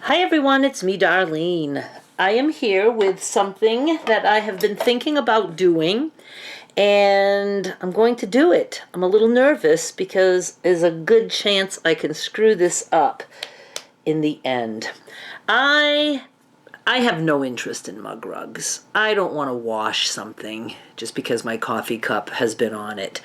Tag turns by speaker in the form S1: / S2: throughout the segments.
S1: Hi everyone, it's me, Darlene. I am here with something that I have been thinking about doing, and I'm going to do it. I'm a little nervous because there's a good chance I can screw this up in the end. I have no interest in mug rugs. I don't want to wash something just because my coffee cup has been on it.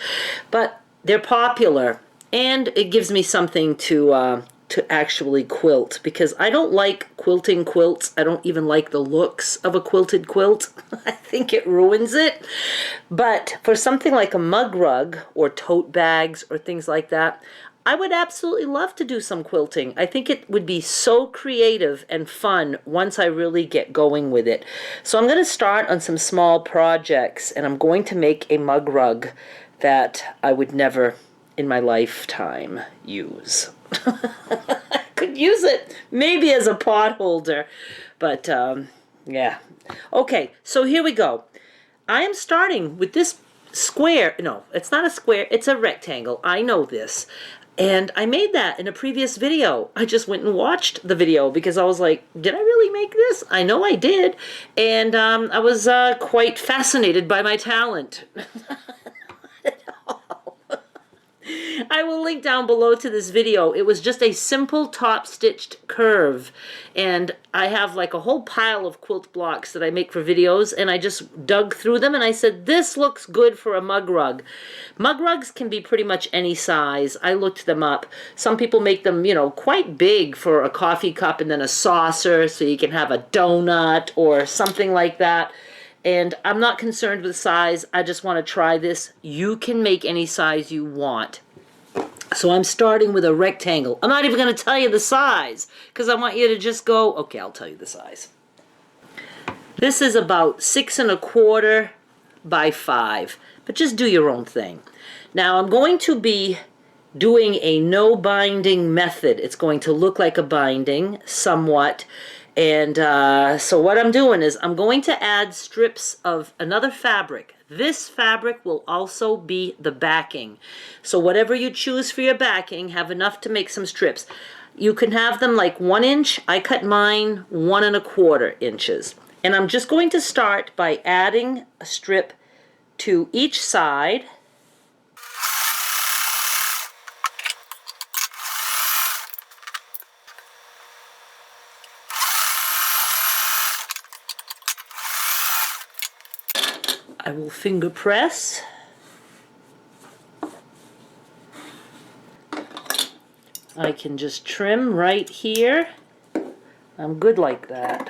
S1: But they're popular, and it gives me something to actually quilt, because I don't like quilting quilts. I don't even like the looks of a quilted quilt. I think it ruins it. But for something like a mug rug or tote bags or things like that, I would absolutely love to do some quilting. I think it would be so creative and fun once I really get going with it. So I'm going to start on some small projects, and I'm going to make a mug rug that I would never in my lifetime use. I could use it maybe as a pot holder, but yeah. Okay, so here we go. I am starting with this square. No, it's not a square, it's a rectangle. I know this. And I made that in a previous video. I just went and watched the video because I was like, did I really make this? I know I did. And I was quite fascinated by my talent. I will link down below to this video. It was just a simple top stitched curve, and I have like a whole pile of quilt blocks that I make for videos, and I just dug through them and I said, this looks good for a mug rug. Mug rugs can be pretty much any size. I looked them up. Some people make them, you know, quite big for a coffee cup and then a saucer so you can have a donut or something like that. And I'm not concerned with size. I just want to try this. You can make any size you want. So I'm starting with a rectangle. I'm not even going to tell you the size because I want you to just go, okay, I'll tell you the size. This is about 6 1/4 by 5, but just do your own thing. Now I'm going to be doing a no binding method. It's going to look like a binding somewhat. And so what I'm doing is I'm going to add strips of another fabric. This fabric will also be the backing. So whatever you choose for your backing, have enough to make some strips. You can have them like 1 inch. I cut mine 1 1/4 inches. And I'm just going to start by adding a strip to each side. I will finger press. I can just trim right here. I'm good like that.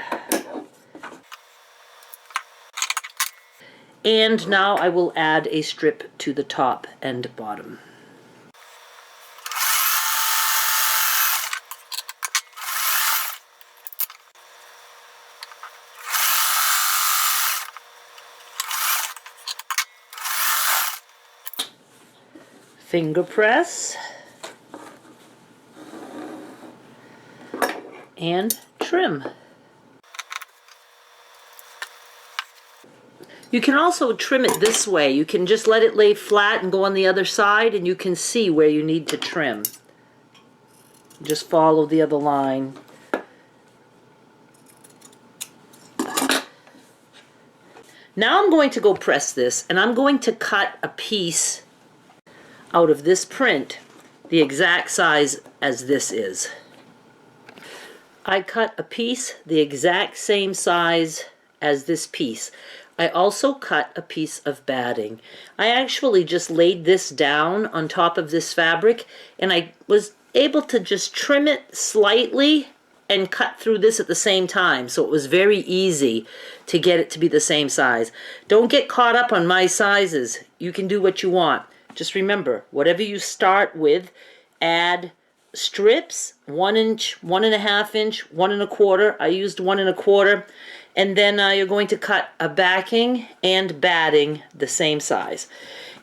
S1: And now I will add a strip to the top and bottom. Finger press and trim. You can also trim it this way. You can just let it lay flat and go on the other side, and you can see where you need to trim. Just follow the other line. Now I'm going to go press this, and I'm going to cut a piece out of this print the exact size as this is. I cut a piece the exact same size as this piece. I also cut a piece of batting. I actually just laid this down on top of this fabric, and I was able to just trim it slightly and cut through this at the same time, so it was very easy to get it to be the same size. Don't get caught up on my sizes. You can do what you want. Just remember, whatever you start with, add strips, 1 inch, 1 1/2 inch, 1 1/4. I used 1 1/4. And then you're going to cut a backing and batting the same size.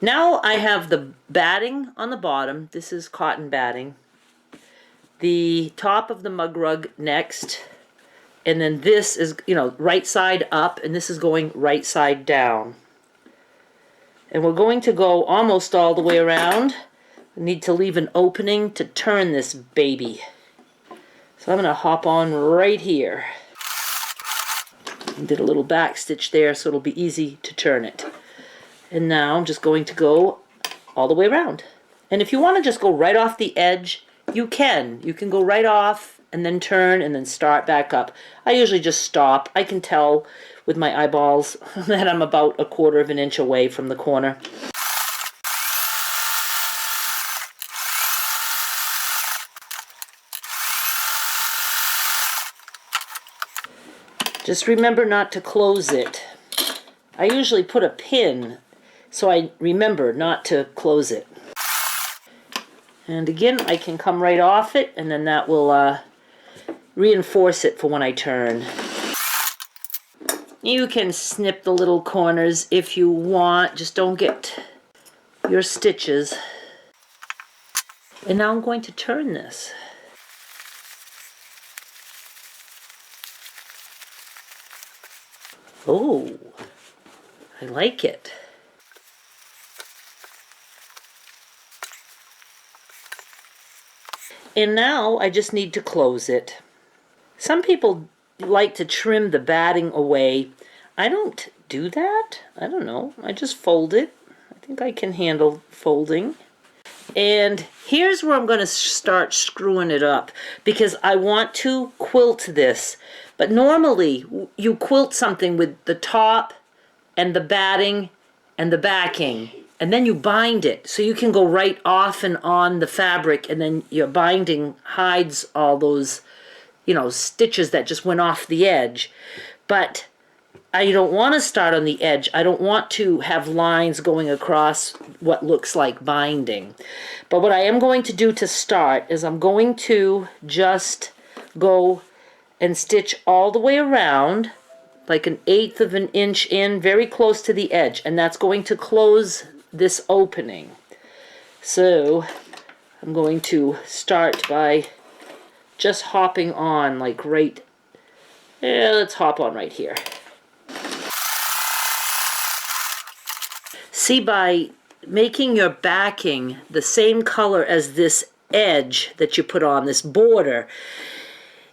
S1: Now I have the batting on the bottom. This is cotton batting. The top of the mug rug next. And then this is, you know, right side up, and this is going right side down. And we're going to go almost all the way around. We need to leave an opening to turn this baby. So I'm going to hop on right here. Did a little back stitch there so it'll be easy to turn it. And now I'm just going to go all the way around. And if you want to just go right off the edge, you can. You can go right off and then turn and then start back up. I usually just stop. I can tell with my eyeballs that I'm about 1/4 of an inch away from the corner. Just remember not to close it. I usually put a pin so I remember not to close it. And again, I can come right off it, and then that will reinforce it for when I turn. You can snip the little corners if you want, just don't get your stitches. And now I'm going to turn this. Oh, I like it. And now I just need to close it. Some people like to trim the batting away. I don't do that. I don't know. I just fold it. I think I can handle folding. And here's where I'm going to start screwing it up because I want to quilt this. But normally you quilt something with the top and the batting and the backing, and then you bind it so you can go right off and on the fabric, and then your binding hides all those, stitches that just went off the edge. But I don't want to start on the edge. I don't want to have lines going across what looks like binding. But what I am going to do to start is I'm going to just go and stitch all the way around, like 1/8 of an inch in, very close to the edge, and that's going to close this opening. So I'm going to start by just hopping on, like let's hop on right here. See, by making your backing the same color as this edge that you put on, this border,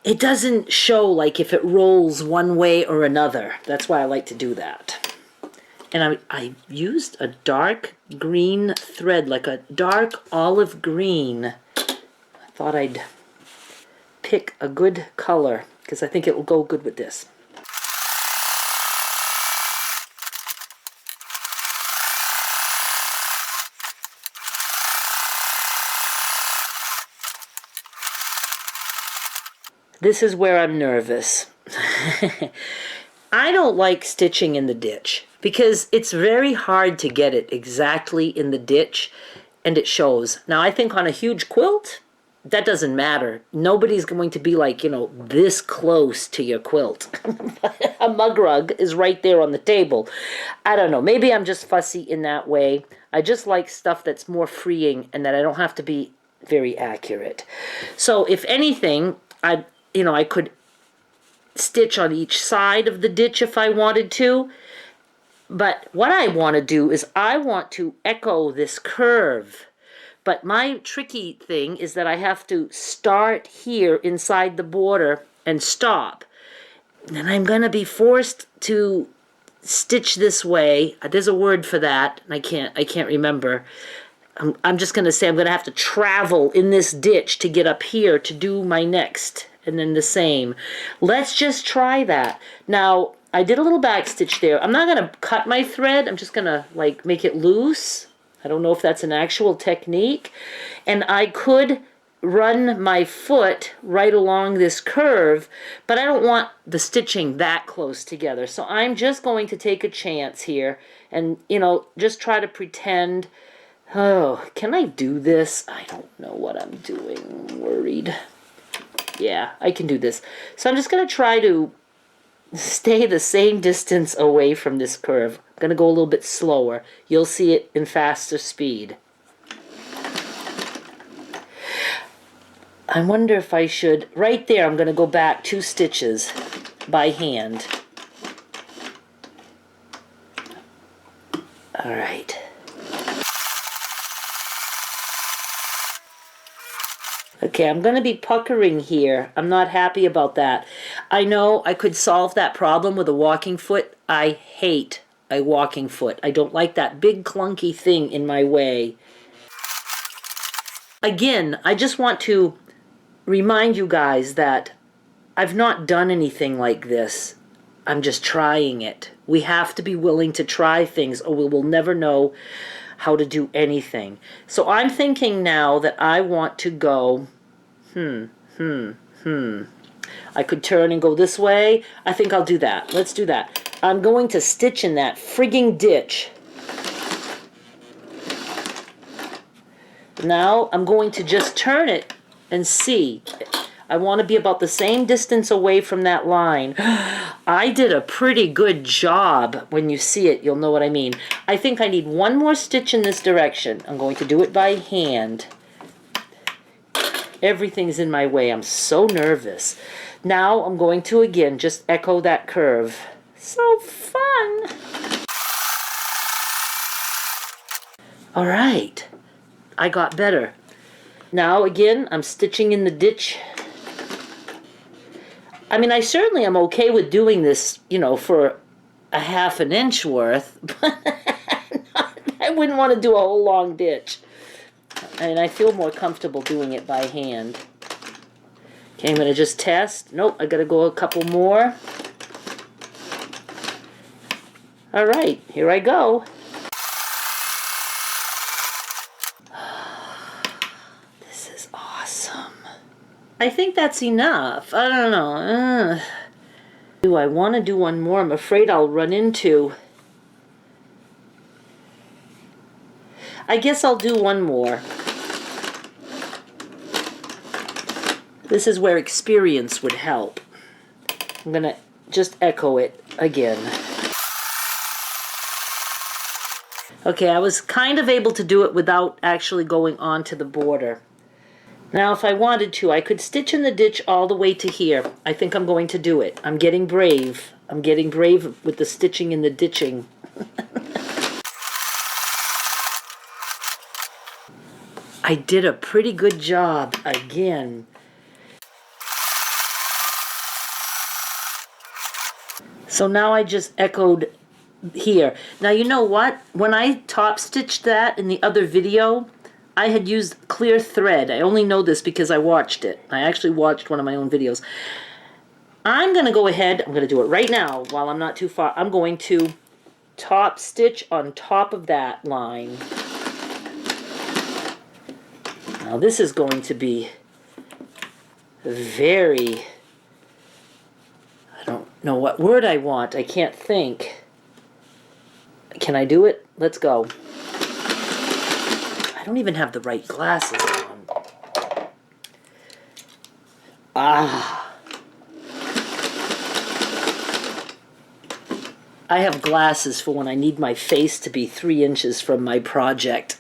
S1: it doesn't show like if it rolls one way or another. That's why I like to do that. And I used a dark green thread, like a dark olive green. I thought I'd pick a good color because I think it will go good with this. This is where I'm nervous. I don't like stitching in the ditch because it's very hard to get it exactly in the ditch, and it shows. Now I think on a huge quilt, that doesn't matter. Nobody's going to be like, this close to your quilt. A mug rug is right there on the table. I don't know. Maybe I'm just fussy in that way. I just like stuff that's more freeing and that I don't have to be very accurate. So if anything, I could stitch on each side of the ditch if I wanted to. But what I want to do is I want to echo this curve. But my tricky thing is that I have to start here inside the border and stop. And I'm going to be forced to stitch this way. There's a word for that, and I can't remember. I'm just going to say I'm going to have to travel in this ditch to get up here to do my next, and then the same. Let's just try that. Now, I did a little back stitch there. I'm not going to cut my thread. I'm just going to make it loose. I don't know if that's an actual technique. And I could run my foot right along this curve, but I don't want the stitching that close together. So I'm just going to take a chance here and, just try to pretend. Oh, can I do this? I don't know what I'm doing. I'm worried. Yeah, I can do this. So I'm just going to try to stay the same distance away from this curve. I'm going to go a little bit slower. You'll see it in faster speed. I wonder if I should, right there, I'm going to go back 2 stitches by hand. All right. Okay, I'm going to be puckering here. I'm not happy about that. I know I could solve that problem with a walking foot. I hate a walking foot. I don't like that big clunky thing in my way. Again, I just want to remind you guys that I've not done anything like this. I'm just trying it. We have to be willing to try things or we will never know how to do anything. So I'm thinking now that I want to go, I could turn and go this way. I think I'll do that. Let's do that. I'm going to stitch in that frigging ditch. Now I'm going to just turn it and see. I want to be about the same distance away from that line. I did a pretty good job. When you see it, you'll know what I mean. I think I need one more stitch in this direction. I'm going to do it by hand. Everything's in my way. I'm so nervous. Now I'm going to, again, just echo that curve. So fun! All right. I got better. Now, again, I'm stitching in the ditch. I mean, I certainly am okay with doing this, you know, for a ½ an inch worth, but I wouldn't want to do a whole long ditch. And I feel more comfortable doing it by hand. Okay, I'm going to just test. Nope, I got to go a couple more. All right, here I go. This is awesome. I think that's enough. I don't know. Do I want to do one more? I'm afraid I'll run into... I guess I'll do one more. This is where experience would help. I'm going to just echo it again. Okay, I was kind of able to do it without actually going onto the border. Now, if I wanted to, I could stitch in the ditch all the way to here. I think I'm going to do it. I'm getting brave. I'm getting brave with the stitching and the ditching. I did a pretty good job again. So now I just echoed here. Now you know what? When I top stitched that in the other video, I had used clear thread. I only know this because I watched it. I actually watched one of my own videos. I'm going to go ahead, I'm going to do it right now while I'm not too far. I'm going to top stitch on top of that line. Now this is going to be very... I don't know what word I want. I can't think. Can I do it? Let's go. I don't even have the right glasses on. Ah. I have glasses for when I need my face to be 3 inches from my project.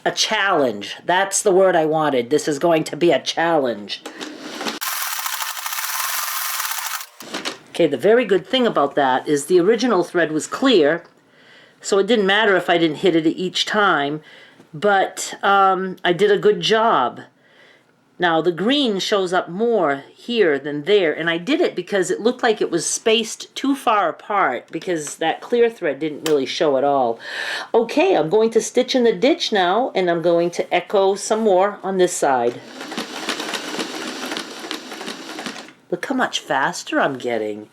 S1: A challenge. That's the word I wanted. This is going to be a challenge. Okay, the very good thing about that is the original thread was clear, so it didn't matter if I didn't hit it each time, but I did a good job. Now the green shows up more here than there, and I did it because it looked like it was spaced too far apart because that clear thread didn't really show at all. Okay, I'm going to stitch in the ditch now, and I'm going to echo some more on this side. Look how much faster I'm getting.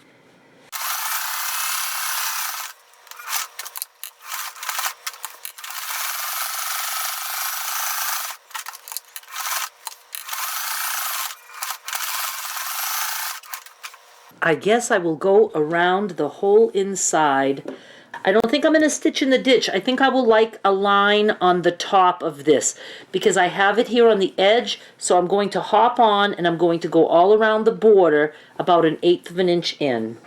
S1: I guess I will go around the whole inside. I don't think I'm going to stitch in the ditch. I think I will like a line on the top of this because I have it here on the edge, so I'm going to hop on and I'm going to go all around the border about 1/8 of an inch in.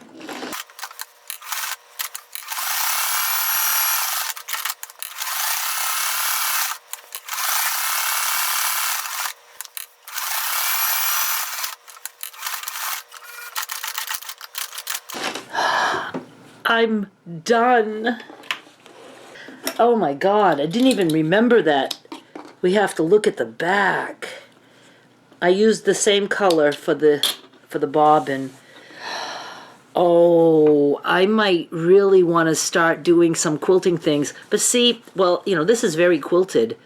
S1: I'm done. Oh my God, I didn't even remember that we have to look at the back. I used the same color for the bobbin. Oh, I might really want to start doing some quilting things. But see, well, you know, this is very quilted.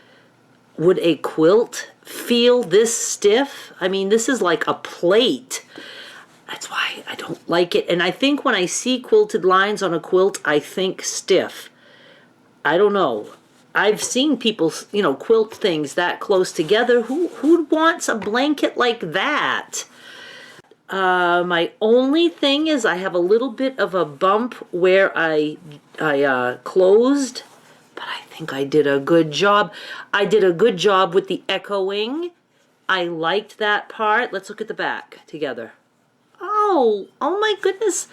S1: Would a quilt feel this stiff? I mean, this is like a plate. That's why I don't like it. And I think when I see quilted lines on a quilt, I think stiff. I don't know. I've seen people, you know, quilt things that close together. Who wants a blanket like that? My only thing is I have a little bit of a bump where I closed, but I think I did a good job. I did a good job with the echoing. I liked that part. Let's look at the back together. Oh my goodness.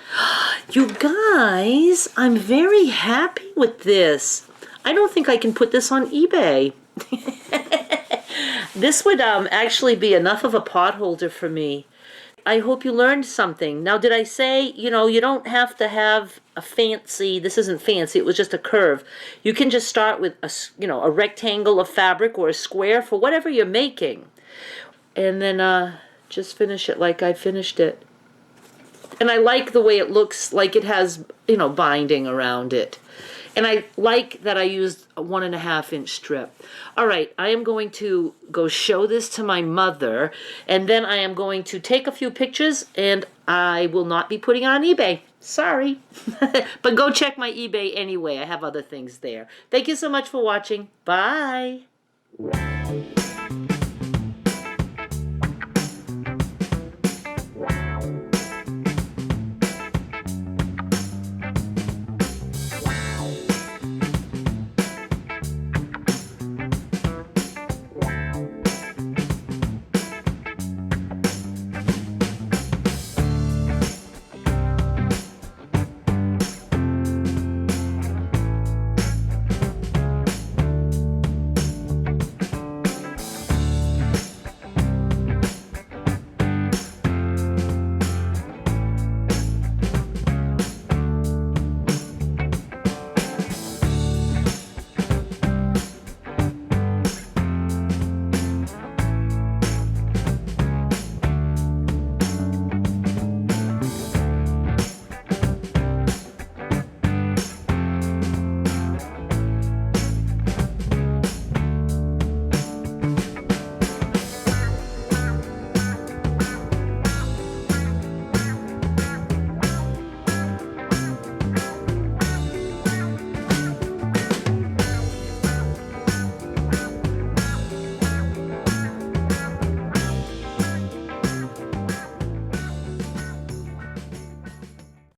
S1: You guys, I'm very happy with this. I don't think I can put this on eBay. This would actually be enough of a pot holder for me. I hope you learned something. Now, did I say, you know, you don't have to have a fancy, this isn't fancy, it was just a curve. You can just start with a, you know, a rectangle of fabric or a square for whatever you're making. And then just finish it like I finished it. And I like the way it looks, like it has, you know, binding around it. And I like that I used a 1.5-inch strip. All right, I am going to go show this to my mother, and then I am going to take a few pictures, and I will not be putting it on eBay. Sorry. But go check my eBay anyway. I have other things there. Thank you so much for watching. Bye.